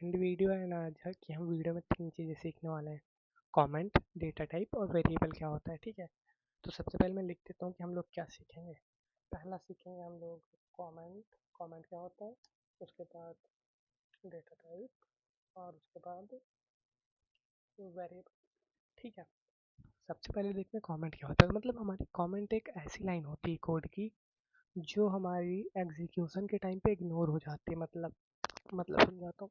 इन video है ना आज कि हम वीडियो में 3 चीज़ें सीखने वाले हैं। कमेंट, डेटा टाइप और वेरिएबल क्या होता है, ठीक है। तो सबसे पहले मैं लिख देता हूँ कि हम लोग क्या सीखेंगे। पहला सीखेंगे हम लोग कमेंट। कमेंट क्या होता है, उसके बाद डेटा टाइप और उसके बाद वेरिएबल, ठीक है। सबसे पहले देखते हैं कमेंट क्या होता है। मतलब हमारी कमेंट एक ऐसी लाइन होती है कोड की जो हमारी एग्जीक्यूशन के टाइम पे इग्नोर हो जाती है। मतलब समझाता हूँ।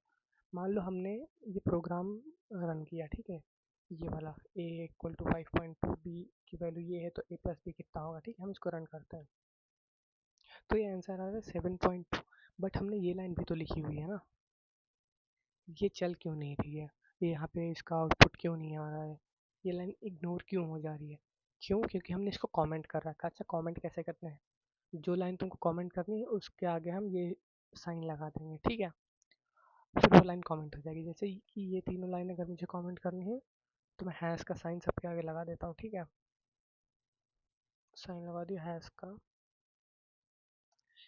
मान लो हमने ये प्रोग्राम रन किया, ठीक है। ये वाला a इक्वल टू 5.2, b की वैल्यू ये है तो a प्लस बी कितना होगा, ठीक है। हम इसको रन करते हैं तो ये आंसर आ रहा है 7.2। बट हमने ये लाइन भी तो लिखी हुई है ना, ये चल क्यों नहीं रही है, ये यहाँ पे इसका आउटपुट क्यों नहीं आ रहा है, ये लाइन इग्नोर क्यों हो जा रही है। क्यों? क्योंकि हमने इसको कमेंट कर रखा है। अच्छा, कमेंट कैसे करते हैं, जो लाइन तुमको कमेंट करनी है उसके आगे हम ये साइन लगा देंगे, ठीक है। फिर वो लाइन कमेंट हो जाएगी। जैसे कि ये तीनों लाइन अगर मुझे कमेंट करनी है तो मैं हैश का साइन सबके आगे लगा देता हूँ, ठीक है। साइन लगा दिया हैश का।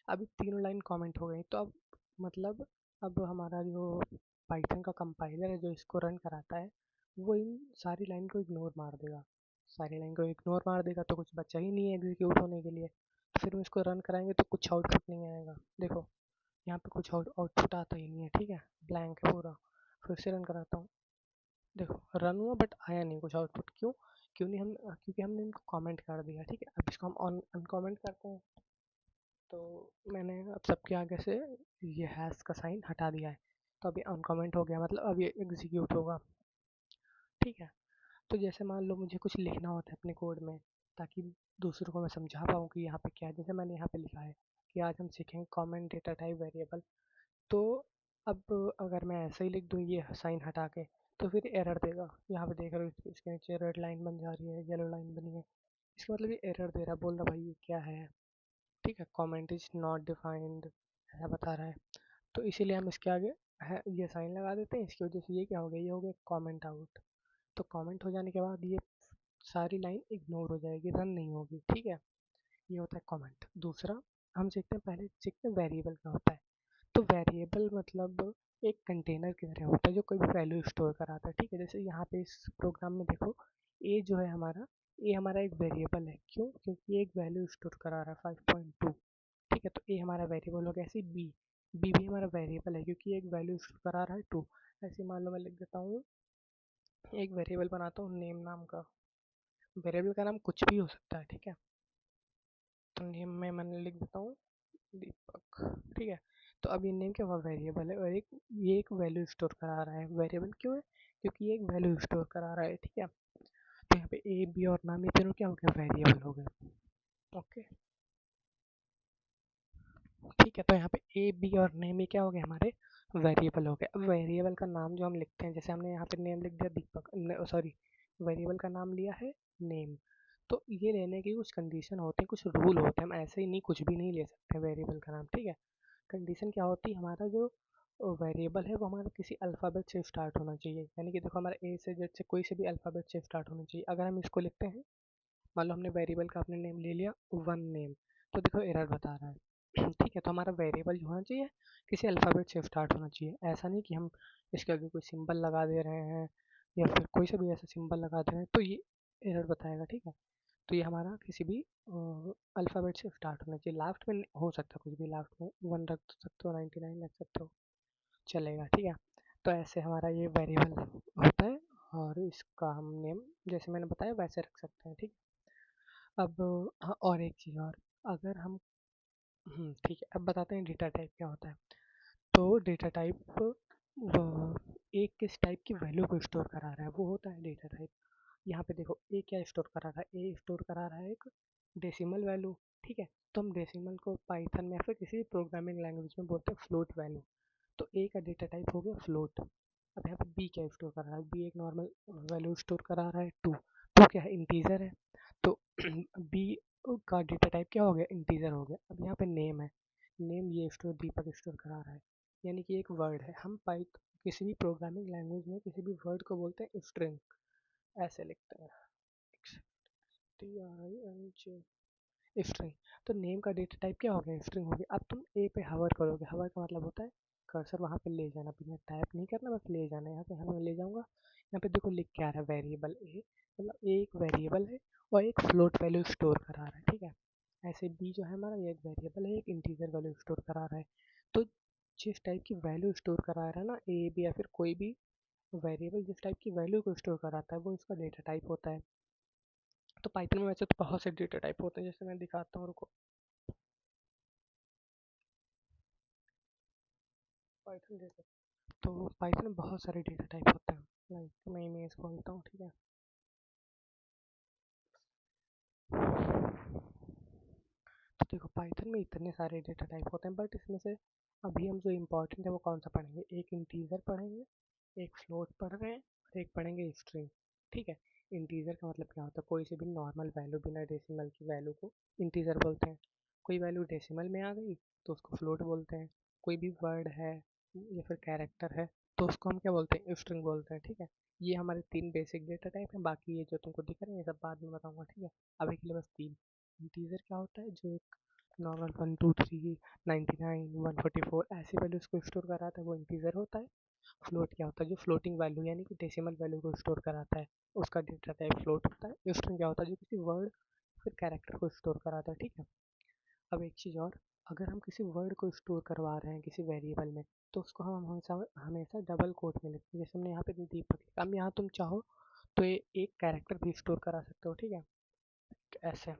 अभी तीनों लाइन कमेंट हो गई तो अब मतलब अब हमारा जो पाइथन का कंपाइलर है जो इसको रन कराता है वो इन सारी लाइन को इग्नोर मार देगा। सारी लाइन को इग्नोर मार देगा तो कुछ बचा ही नहीं है एग्जीक्यूट होने के लिए। तो फिर हम इसको रन कराएंगे तो कुछ आउटपुट नहीं आएगा। देखो यहाँ पे कुछ आउटपुट आता ही नहीं है, ठीक है। ब्लैंक है पूरा। फिर से रन कराता हूँ, देखो रन हुआ बट आया नहीं कुछ आउटपुट। क्यों? क्यों नहीं? हम क्योंकि हमने इनको कमेंट कर दिया, ठीक है। अब इसको हम अनकमेंट करते हैं तो मैंने अब सबके आगे से ये हैश का साइन हटा दिया है तो अभी अनकमेंट हो गया, मतलब अब ये एग्जीक्यूट होगा, ठीक है। तो जैसे मान लो मुझे कुछ लिखना होता है अपने कोड में ताकि दूसरों को मैं समझा पाऊँ कि यहाँ पे क्या है। जैसे मैंने यहाँ पे लिखा है कि आज हम सीखेंगे कमेंट डेटा टाइप वेरिएबल। तो अब अगर मैं ऐसे ही लिख दूँ ये साइन हटा के तो फिर एरर देगा। यहाँ पे देख रहे हो इसके नीचे रेड लाइन बन जा रही है, येलो लाइन बनी है। इसका मतलब ये एरर दे रहा है, बोल रहा भाई ये क्या है, ठीक है। कमेंट इज नॉट डिफाइंड ऐसा बता रहा है। तो इसीलिए हम इसके आगे है ये साइन लगा देते हैं। इसकी वजह से ये क्या हो गया, ये हो गया कमेंट आउट। तो कमेंट हो जाने के बाद ये सारी लाइन इग्नोर हो जाएगी, रन नहीं होगी, ठीक है। ये होता है कमेंट। दूसरा हम सीखते हैं, पहले सीखते हैं वेरिएबल क्या होता है। तो वेरिएबल मतलब एक कंटेनर की तरह होता है जो कोई भी वैल्यू स्टोर कराता है, ठीक है। जैसे यहाँ पे इस प्रोग्राम में देखो ए जो है हमारा, ए हमारा एक वेरिएबल है। क्यों? क्योंकि ये एक वैल्यू स्टोर करा रहा है 5.2, ठीक है। तो ए हमारा वेरिएबल हो गया। ऐसे बी, बी भी हमारा वेरिएबल है क्योंकि एक वैल्यू स्टोर करा रहा है 2। ऐसे मान लो मैं लिख देता हूँ, एक वेरिएबल बनाता हूँ नेम नाम का। वेरिएबल का नाम कुछ भी हो सकता है, ठीक है। तो नेम में मैंने लिख देता हूँ दीपक, ठीक है। तो अब ये नेम क्या हुआ, वेरिएबल है और एक ये एक वैल्यू स्टोर करा रहा है। वेरिएबल क्यों है? क्योंकि ये एक वैल्यू स्टोर करा रहा है, ठीक है। तो यहाँ पे ए बी और नाम ये तीनों क्या हो गया, वेरिएबल हो गए, ओके, ठीक है। तो यहाँ पे ए बी और नेम ये क्या हो गए, हमारे वेरिएबल हो गए। अब वेरिएबल का नाम जो हम लिखते हैं, जैसे हमने यहाँ पे नेम लिख दिया दीपक, सॉरी, वेरिएबल का नाम लिया है नेम। तो ये लेने की कुछ कंडीशन होते हैं, कुछ रूल होते हैं। हम ऐसे ही नहीं कुछ भी नहीं ले सकते वेरिएबल का नाम, ठीक है। कंडीशन क्या होती है, हमारा जो वेरिएबल है वो हमारा किसी अल्फ़ाबेट से स्टार्ट होना चाहिए। यानी कि देखो हमारा ए से जेड से कोई से भी अल्फ़ाबेट से स्टार्ट होना चाहिए। अगर हम इसको लिखते हैं, मान लो हमने वेरिएबल का अपने नेम ले लिया वन नेम, तो देखो एरर बता रहा है ठीक है। तो हमारा वेरिएबल जो होना चाहिए किसी अल्फ़ाबेट से स्टार्ट होना चाहिए। ऐसा नहीं कि हम इसके आगे कोई सिंबल लगा दे रहे हैं या फिर कोई सा भी ऐसा सिंबल लगा दे रहे हैं तो ये एरर बताएगा, ठीक है। तो ये हमारा किसी भी अल्फ़ाबेट से स्टार्ट होना चाहिए। लास्ट में हो सकता है कुछ भी, लास्ट में वन रख सकते हो, 99 रख सकते हो, चलेगा, ठीक है। तो ऐसे हमारा ये वेरिएबल होता है और इसका हम नेम जैसे मैंने बताया वैसे रख सकते हैं, ठीक है। अब हाँ, और एक चीज़ और, अगर हम ठीक है, अब बताते हैं डेटा टाइप क्या होता है। तो डेटा टाइप वो एक किस टाइप की वैल्यू को स्टोर करा रहा है वो होता है डेटा टाइप। यहाँ पे देखो ए क्या स्टोर करा रहा है, ए स्टोर करा रहा है एक डेसिमल वैल्यू, ठीक है। तो हम डेसिमल को पाइथन में या फिर किसी प्रोग्रामिंग लैंग्वेज में बोलते हैं फ्लोट वैल्यू। तो ए का डेटा टाइप हो गया फ्लोट। अब यहाँ पे बी क्या स्टोर कर रहा है, बी एक नॉर्मल वैल्यू स्टोर करा रहा है टू। टू क्या है, इंटीजर है। तो बी का डेटा टाइप क्या हो गया, इंटीजर हो गया। अब यहाँ पे नेम है, नेम ये स्टोर दीपक स्टोर करा रहा है, यानी कि एक वर्ड है। हम पाइथ किसी भी प्रोग्रामिंग लैंग्वेज में किसी भी वर्ड को बोलते हैं स्ट्रिंग, ऐसे लिखते हैं, स्ट्रिंग। तो नेम का डेटा टाइप क्या हो गया, स्ट्रिंग हो गया। अब तुम ए पे हवर करोगे, हवर का मतलब होता है कर्सर वहाँ पे ले जाना, बिना टाइप नहीं करना, बस ले जाना। यहाँ पे मैं ले जाऊँगा, यहाँ पे देखो लिख के आ रहा है वेरिएबल ए, मतलब एक वेरिएबल है और एक फ्लोट वैल्यू स्टोर करा रहा है, ठीक है। ऐसे बी जो है हमारा, ये एक वेरिएबल है, एक इंटीजर वैल्यू स्टोर करा रहा है। तो जिस टाइप की वैल्यू स्टोर करा रहा है ना, ए बी या फिर कोई भी वेरिएबल जिस टाइप की वैल्यू को स्टोर कराता है वो उसका डेटा टाइप होता है। तो पाइथन में वैसे तो बहुत से डेटा टाइप होते हैं, जैसे मैं दिखाता हूँ, रुको। पाइथन डेटा, तो पाइथन में बहुत सारे डेटा टाइप होते हैं। लाइक मैं इमेज खोलता हूँ, ठीक है। तो देखो पाइथन में इतने सारे डेटा टाइप होते हैं, बट इसमें से अभी हम जो इम्पोर्टेंट है वो कौन सा पढ़ेंगे, एक इंटीजर पढ़ेंगे, एक फ्लोट पढ़ रहे हैं और एक पढ़ेंगे स्ट्रिंग, ठीक है। इंटीजर का मतलब क्या होता है, कोई से भी नॉर्मल वैल्यू बिना डेसिमल की वैल्यू को इंटीजर बोलते हैं। कोई वैल्यू डेसिमल में आ गई तो उसको फ्लोट बोलते हैं। कोई भी वर्ड है या फिर कैरेक्टर है तो उसको हम क्या बोलते हैं, स्ट्रिंग बोलते हैं, ठीक है। ये हमारे तीन बेसिक डेटा टाइप हैं, बाकी ये जो तुमको दिख रहे हैं ये सब बाद में बताऊंगा, ठीक है। अभी के लिए बस तीन। इंटीजर क्या होता है, जो एक नॉर्मल 1 2 3 99 144 ऐसी वैल्यूज को स्टोर कराता है, वो इंटीजर होता है। फ्लोट क्या होता है, जो फ्लोटिंग वैल्यू यानी कि डेसिमल वैल्यू को स्टोर कराता है, उसका डेटा टाइप फ्लोट होता है। स्ट्रिंग क्या होता है, जो किसी वर्ड फिर कैरेक्टर को स्टोर कराता है, ठीक है। अब एक चीज़ और, अगर हम किसी वर्ड को स्टोर करवा रहे हैं किसी वेरिएबल में तो उसको हम हमेशा हमेशा डबल कोट में लिखते हैं। जैसे हमने यहाँ पे दीपक लिखा, अब यहाँ तुम चाहो तो ये एक कैरेक्टर भी स्टोर करा सकते हो, ठीक है। ऐसे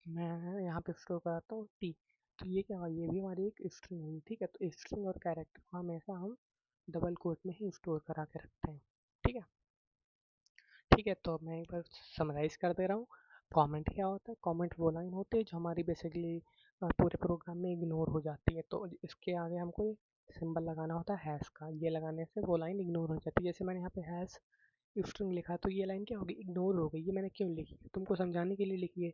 मैं यहाँ पे स्टोर कराता हूँ टी, तो ये क्या हुआ, ये भी हमारी एक स्ट्रिंग हुई, ठीक है। तो स्ट्रिंग और कैरेक्टर को हमेशा हम डबल कोट में ही स्टोर करा के रखते हैं, ठीक है। ठीक है, तो अब मैं एक बार समराइज़ कर दे रहा हूँ। कमेंट क्या होता है, कमेंट वो लाइन होती है जो हमारी बेसिकली पूरे प्रोग्राम में इग्नोर हो जाती है। तो इसके आगे हमको ये सिंबल लगाना होता है हैश का, ये लगाने से वो लाइन इग्नोर हो जाती है। जैसे मैंने यहाँ पे हैश स्ट्रिंग लिखा तो ये लाइन क्या होगी, इग्नोर हो गई। ये मैंने क्यों लिखी, तुमको समझाने के लिए लिखी है।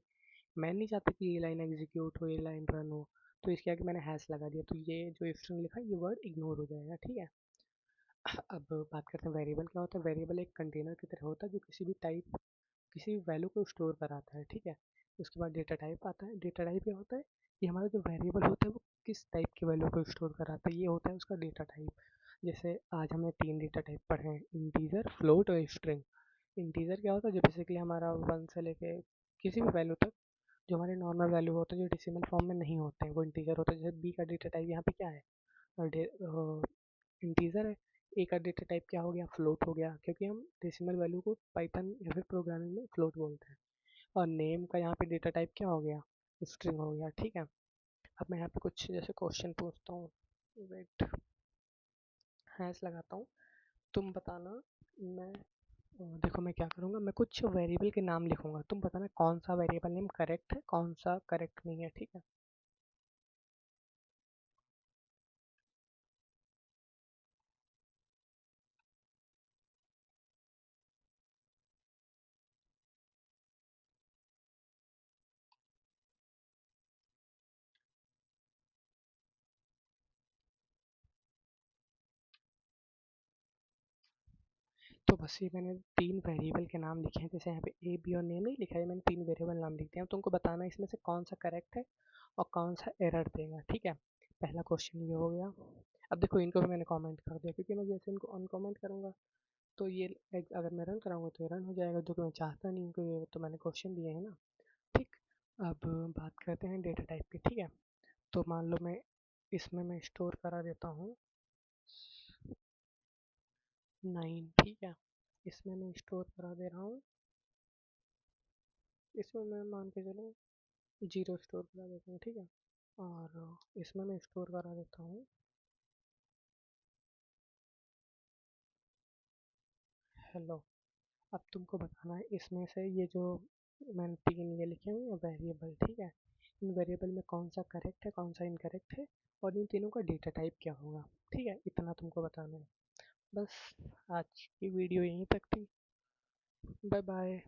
मैं नहीं चाहता कि ये लाइन एग्जीक्यूट हो, ये लाइन रन हो, तो इसके आगे मैंने हैश लगा दिया, तो ये जो स्ट्रिंग लिखा है ये वर्ड इग्नोर हो जाएगा, ठीक है। अब बात करते हैं वेरिएबल क्या होता है। वेरिएबल एक कंटेनर की तरह होता है जो किसी भी टाइप किसी भी वैल्यू को स्टोर कराता है, ठीक है। उसके बाद डेटा टाइप आता है। डेटा टाइप क्या होता है, ये हमारा जो वेरिएबल होता है वो किस टाइप की वैल्यू को स्टोर कराता है, ये होता है उसका डेटा टाइप। जैसे आज हमने तीन डेटा टाइप पढ़े हैं, इंटीजर, फ्लोट और स्ट्रिंग। इंटीजर क्या होता है, जो बेसिकली हमारा 1 से लेके किसी भी वैल्यू तक जो हमारे नॉर्मल वैल्यू होते हैं जो डेसिमल फॉर्म में नहीं होते हैं वो इंटीजर होता है। जैसे बी का डेटा टाइप यहाँ पे क्या है, इंटीजर है। ए का डेटा टाइप क्या हो गया, फ्लोट हो गया, क्योंकि हम डेसिमल वैल्यू को पाइथन या फिर प्रोग्रामिंग में फ्लोट बोलते हैं। और नेम का यहाँ पे डेटा टाइप क्या हो गया, स्ट्रिंग हो गया, ठीक है। अब मैं यहाँ पे कुछ जैसे क्वेश्चन पूछता हूँ, वेट हैश लगाता हूँ, तुम बताना। मैं देखो मैं क्या करूँगा, मैं कुछ वेरिएबल के नाम लिखूंगा, तुम बताना कौन सा वेरिएबल नेम करेक्ट है कौन सा करेक्ट नहीं है, ठीक है। तो बस ये मैंने तीन वेरिएबल के नाम लिखे हैं, जैसे यहाँ पे ए बी और नेम नहीं लिखा है, मैंने तीन वेरिएबल नाम लिख दिया। तुमको बताना है इसमें से कौन सा करेक्ट है और कौन सा एरर देगा, ठीक है। पहला क्वेश्चन ये हो गया। अब देखो इनको भी मैंने कमेंट कर दिया, क्योंकि मैं जैसे इनको अनकमेंट करूँगा तो ये अगर मैं रन कराऊंगा तो ये रन हो जाएगा, जो कि मैं चाहता नहीं हूँ, क्योंकि तो मैंने क्वेश्चन दिए हैं ना, ठीक। अब बात करते हैं डेटा टाइप की, ठीक है। तो मान लो मैं इसमें मैं स्टोर करा देता हूँ 9, ठीक है। इसमें मैं स्टोर करा दे रहा हूँ, इसमें मैं मान के चलो 0 स्टोर करा देता हूँ, ठीक है। और इसमें मैं स्टोर करा देता हूँ हेलो। अब तुमको बताना है इसमें से ये जो मैंने तीन ये लिखे हुए हैं वेरिएबल, ठीक है, इन वेरिएबल में कौन सा करेक्ट है कौन सा इनकरेक्ट है और इन तीनों का डेटा टाइप क्या होगा, ठीक है। इतना तुमको बताना है। बस आज की वीडियो यहीं तक थी। Bye bye.